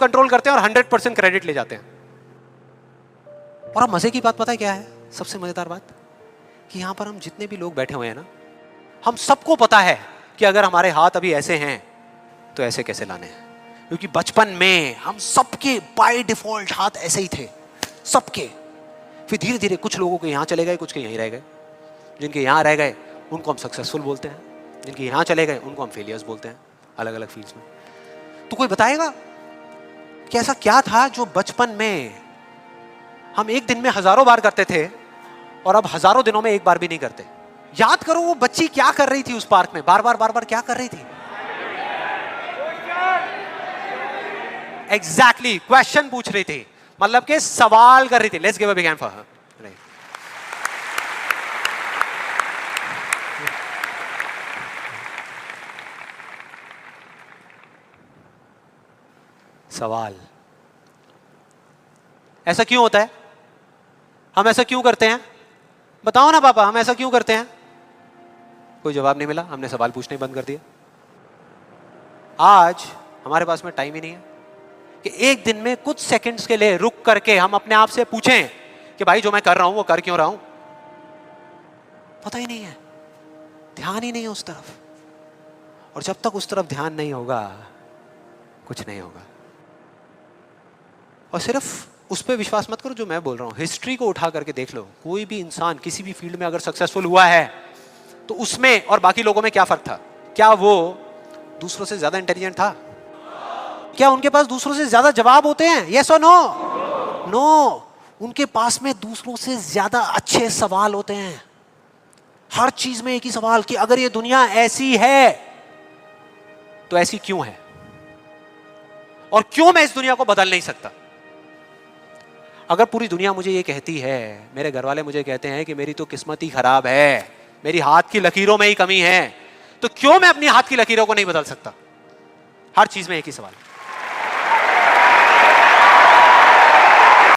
Control करते हैं और 100% क्रेडिट ले जाते हैं। और अब मजे की बात पता है क्या है? सबसे मजेदार बात कि यहां पर हम जितने भी लोग बैठे हुए हैं ना, हम सबको पता है कि अगर हमारे हाथ अभी ऐसे हैं तो ऐसे कैसे लाने हैं, क्योंकि बचपन में हम सबके बाय डिफॉल्ट हाथ ऐसे ही थे, सबके। फिर धीरे धीरे कुछ लोगों के यहां चले गए, कुछ के यहीं रह गए। जिनके यहां रह गए उनको हम सक्सेसफुल बोलते हैं, जिनके यहां चले गए उनको हम फेलियर्स बोलते हैं, अलग अलग फील्ड्स में। तो कोई बताएगा कि ऐसा क्या था जो बचपन में हम एक दिन में हजारों बार करते थे और अब हजारों दिनों में एक बार भी नहीं करते? याद करो वो बच्ची क्या कर रही थी उस पार्क में, बार बार क्या कर रही थी? एग्जैक्टली क्वेश्चन पूछ रही थी, मतलब के सवाल कर रही थी। Let's give a big hand for her. सवाल। ऐसा क्यों होता है? हम ऐसा क्यों करते हैं? बताओ ना पापा, हम ऐसा क्यों करते हैं? कोई जवाब नहीं मिला, हमने सवाल पूछने बंद कर दिया। आज हमारे पास में टाइम ही नहीं है कि एक दिन में कुछ सेकंड्स के लिए रुक करके हम अपने आप से पूछें कि भाई जो मैं कर रहा हूं वो कर क्यों रहा हूं? पता ही नहीं है, ध्यान ही नहीं है उस तरफ। और जब तक उस तरफ ध्यान नहीं होगा कुछ नहीं होगा। और सिर्फ उस पर विश्वास मत करो जो मैं बोल रहा हूं, हिस्ट्री को उठा करके देख लो। कोई भी इंसान किसी भी फील्ड में अगर सक्सेसफुल हुआ है तो उसमें और बाकी लोगों में क्या फर्क था? क्या वो दूसरों से ज्यादा इंटेलिजेंट था? क्या उनके पास दूसरों से ज्यादा जवाब होते हैं? यस और नो? नो। उनके पास में दूसरों से ज्यादा अच्छे सवाल होते हैं। हर चीज में एक ही सवाल कि अगर ये दुनिया ऐसी है तो ऐसी क्यों है, और क्यों मैं इस दुनिया को बदल नहीं सकता? अगर पूरी दुनिया मुझे ये कहती है, मेरे घर वाले मुझे कहते हैं कि मेरी तो किस्मत ही खराब है, मेरी हाथ की लकीरों में ही कमी है, तो क्यों मैं अपनी हाथ की लकीरों को नहीं बदल सकता? हर चीज में एक ही सवाल।